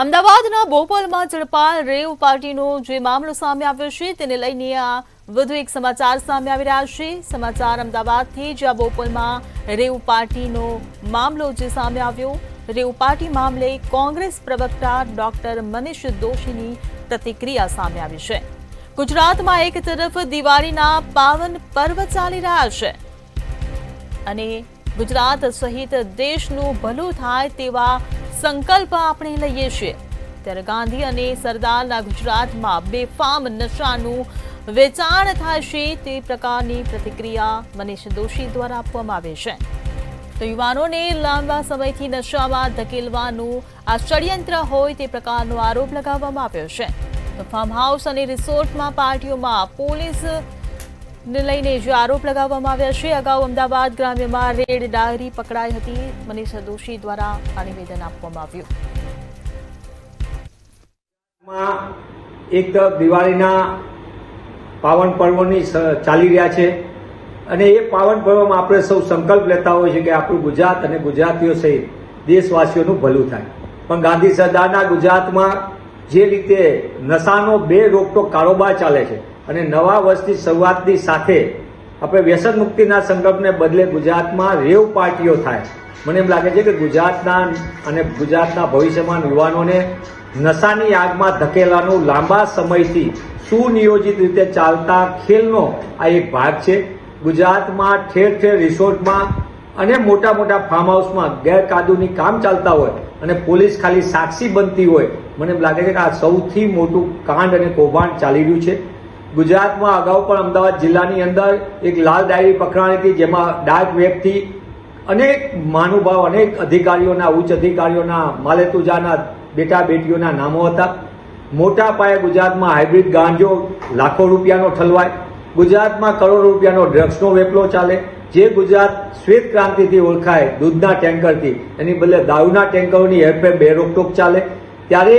અમદાવાદના બોપલમાં ઝડપાયેલ રેવ પાર્ટીનો જે મામલો સામે આવ્યો છે તેને લઈને આ વધુ એક સમાચાર સામે આવી રહ્યા છે। સમાચાર અમદાવાદથી, જ્યાં બોપલમાં રેવ પાર્ટીનો મામલો જે સામે આવ્યો। રેવ પાર્ટી મામલે કોંગ્રેસ પ્રવક્તા ડોક્ટર મનીષ દોશીની પ્રતિક્રિયા સામે આવી છે। ગુજરાતમાં એક તરફ દિવાળીના પાવન પર્વ ચાલી રહ્યા છે અને ગુજરાત સહિત દેશનું ભલું થાય તેવા સંકલ્પ આપણે લઈએ છીએ, ત્યારે ગાંધી અને સરદારના ગુજરાતમાં બેફામ નશાનું વેચાણ થાય છે તે પ્રકારની પ્રતિક્રિયા મનીષ દોશી દ્વારા આપવામાં આવે છે। તો યુવાનોને લાંબા સમયથી નશામાં ધકેલવાનું આ ષડયંત્ર હોય તે પ્રકારનો આરોપ લગાવવામાં આવ્યો છે। તો ફાર્મ હાઉસ અને રિસોર્ટમાં પાર્ટીઓમાં પોલીસને લઈને જે આરોપ લગાવવામાં આવ્યા છે। અગાઉ અમદાવાદ ગ્રામ્યમાં રેડ ડાયરી પકડાઈ હતી। મનીષ દોશી દ્વારા આ નિવેદન આપવામાં આવ્યું। એક તરફ દિવાળીના પાવન પર્વોની ચાલી રહ્યા છે અને એ પાવન પર્વમાં આપણે સૌ સંકલ્પ લેતા હોય છે કે આપણું ગુજરાત અને ગુજરાતીઓ સહિત દેશવાસીઓનું ભલું થાય, પણ ગાંધી સરદારના ગુજરાતમાં જે રીતે નશાનો બે રોકટોક કારોબાર ચાલે છે અને નવા વર્ષની શરૂઆતની સાથે આપણે વ્યસન મુક્તિના સંકલ્પને બદલે ગુજરાતમાં રેવ પાર્ટીઓ થાય। મને એમ લાગે છે કે ગુજરાતના અને ગુજરાતના ભવિષ્યમાં યુવાનોને નશાની આગમાં ધકેલાનું લાંબા સમયથી સુનિયોજિત રીતે ચાલતા ખેલનો આ એક ભાગ છે। ગુજરાતમાં ઠેર ઠેર રિસોર્ટમાં અને મોટા મોટા ફાર્મ હાઉસમાં ગેરકાયદેસર કામ ચાલતા હોય અને પોલીસ ખાલી સાક્ષી બનતી હોય, મને એમ લાગે છે કે આ સૌથી મોટું કાંડ અને કૌભાંડ ચાલી રહ્યું છે। ગુજરાતમાં અગાઉ પણ અમદાવાદ જિલ્લાની અંદર એક લાલ ડાયરી પકડાણી હતી, જેમાં ડાર્ક વેબથી અનેક મહાનુભાવ, અનેક અધિકારીઓના, ઉચ્ચ અધિકારીઓના, માલેતુજાના બેટા બેટીઓના નામો હતા। મોટા પાયે ગુજરાતમાં હાઇબ્રિડ ગાંજો લાખો રૂપિયાનો ઠલવાય, ગુજરાતમાં કરોડો રૂપિયાનો ડ્રગ્સનો વેપલો ચાલે। જે ગુજરાત શ્વેત ક્રાંતિથી ઓળખાય દૂધના ટેન્કરથી, એની બદલે દારૂના ટેન્કરોની હેરફેર બે રોકટોક ચાલે। ત્યારે